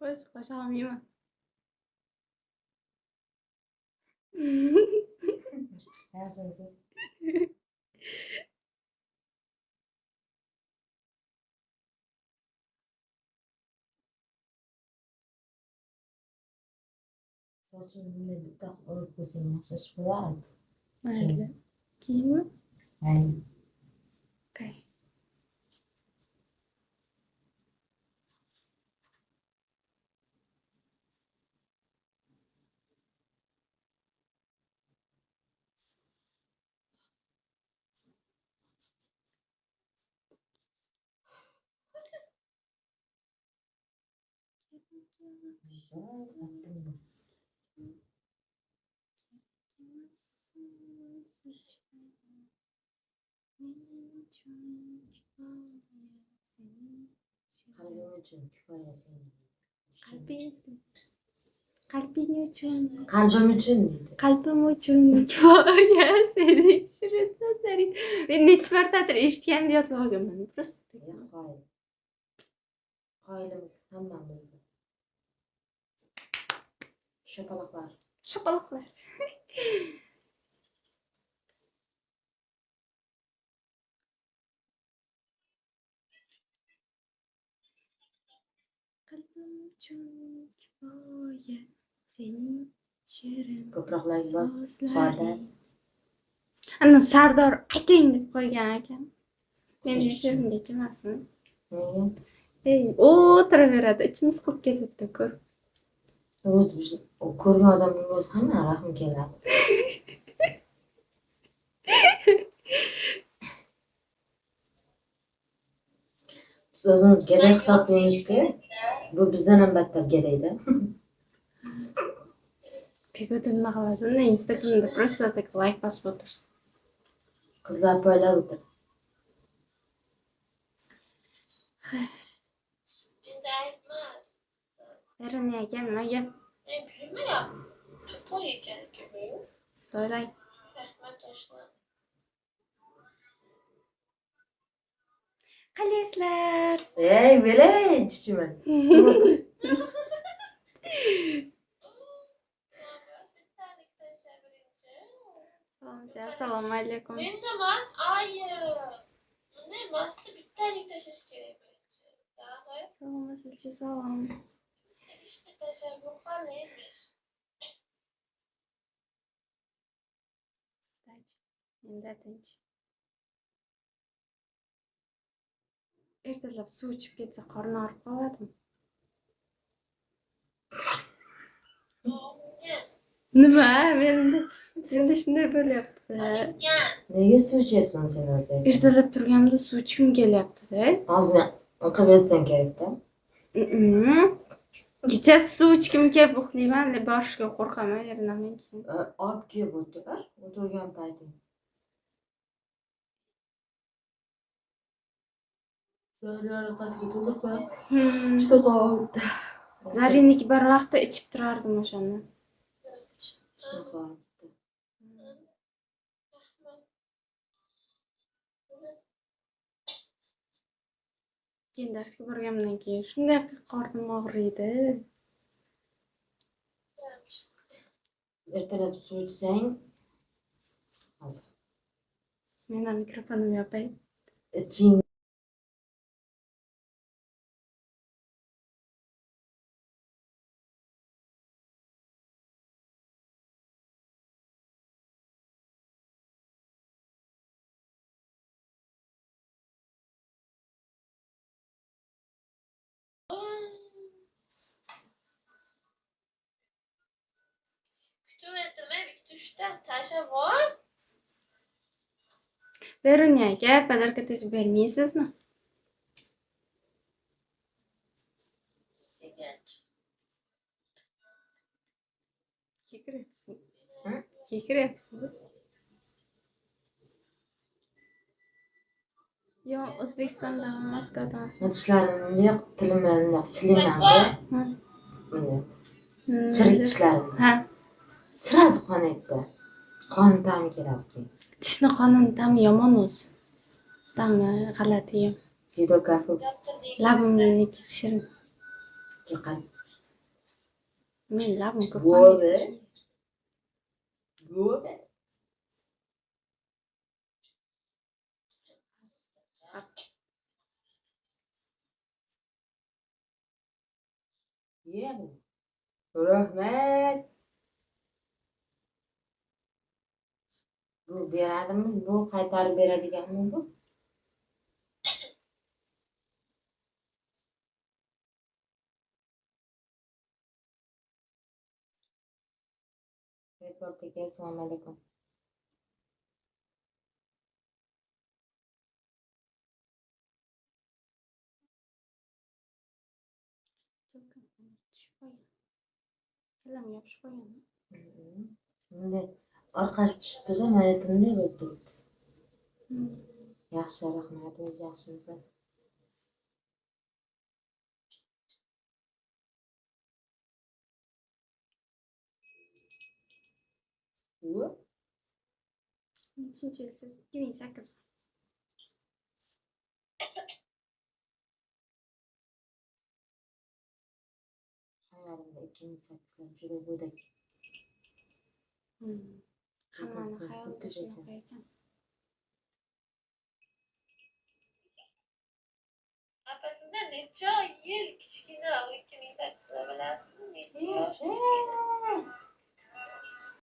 Qo'shig'im yeyman. Yaxshimisiz? Sochimni bitta olib qo'ysang yaxshi ish bo'lardi. Mayli. Kiyimmi? Mayli. Okay. Qalbim uchun kifoya sening. Qalbing uchun. Qalbim uchun dedi. Qalbim uchun kifoya sening shirin so'zlaring. Men necha martadir eshitgan yodib olganman. Просто Qoyil. Qoyilimiz hammamizda. Shapaloqlar. Shapaloqlar. Qalbim uchun kifoya sening shirin Ko'proq like bos. so'zlaring. Ana Sardor ayting deb qo'ygan ekan. Men eshitishimga kelmasin. Nega? O'tiraveradi. Ichimiz qurib ketadi ko'r. O'zi ko'rgan odamning o'zi hamma rahmi keladi. Biz o'zimiz gada hisoblaymiz-ku. Bu bizdan ham battar gadayda. Pegoda nima qiladi? Unda Instagramda просто так like bosib o'tirsin. Qizlar poylab o'tir. Menda aytmas. Erini ekan nimaga? Men bilmayman. To'poy ekan-ku bu. So'rang. Rahmat oshna. Qalaysizlar? Ey, belay, chichiman. Bittalik tashabburinchi. Assalomu alaykum. Menda emas, Bunday emasda bittalik tashash kerak birinchi. Ya'ni Salom, sizga salom. ishda tashabbur qalaymiz. Menda tinch. Ertalab suv ichib ketsa qorni og'rib qoladimi? Nima? Menda shunday bo'lyapti. Nega suv ichayapsan sen o'zi? Ertalab turganimda suv ichgim kelyapti-da. Hozir o'qib yotsan kerak-da. Kechasi suv ichgim kelib uxlayman, borishga qo'rqaman yerdan keyin. Olib kelib o'tir, o'tirgan payting. Zarina qasiga to'liqma. Juda qoldi. Zariniki bir vaqtda ichib turardim o'shani. Shunaqa. Keyin darsga borganimdan keyin shunday qornim og'riydi. Ertalab suv ichsang, hozir. Men ham mikrofonimni yopay. Iching. Kutib ikkita tashabbur. Berunyaga podarka tezib bermaysizmi? Kekiryapsiz. Yo, O'zbekistonda Moskvadan. Tishlarimni yo'q, tilimni silayman-ku. Bunday. Chirik tishlarimni. Ha. Sirazi qonayapti. Qon ta'mi keladi. Tishni qonini ta'mi yomon o'zi. Ta'mi g'alati. Juda kafi. Labimniki shirin. Yiqil. Men labim ko'p Go'be. qolmaydi. Go'be. Ye bu. Rahmat. Bu beradimi? Bu qaytarib beradiganmi bu? Reportga assalomu alaykum. Tushib qo'ygan. Film yopishib qo'ygan. Endi orqasi tushibdi-da, mana tinday bo'lib ketdi. Yaxshi, rahmat. O'zingiz yaxshimisiz? Bu Nechinchi yil siz? 2008. hayolimda 2008 juda go'dak. Hammani Sen hayolida o'tkazasan. shunaqa ekan. Apasida necha yil kichkina 2008 bilasizmi? Necha yosh kichkina.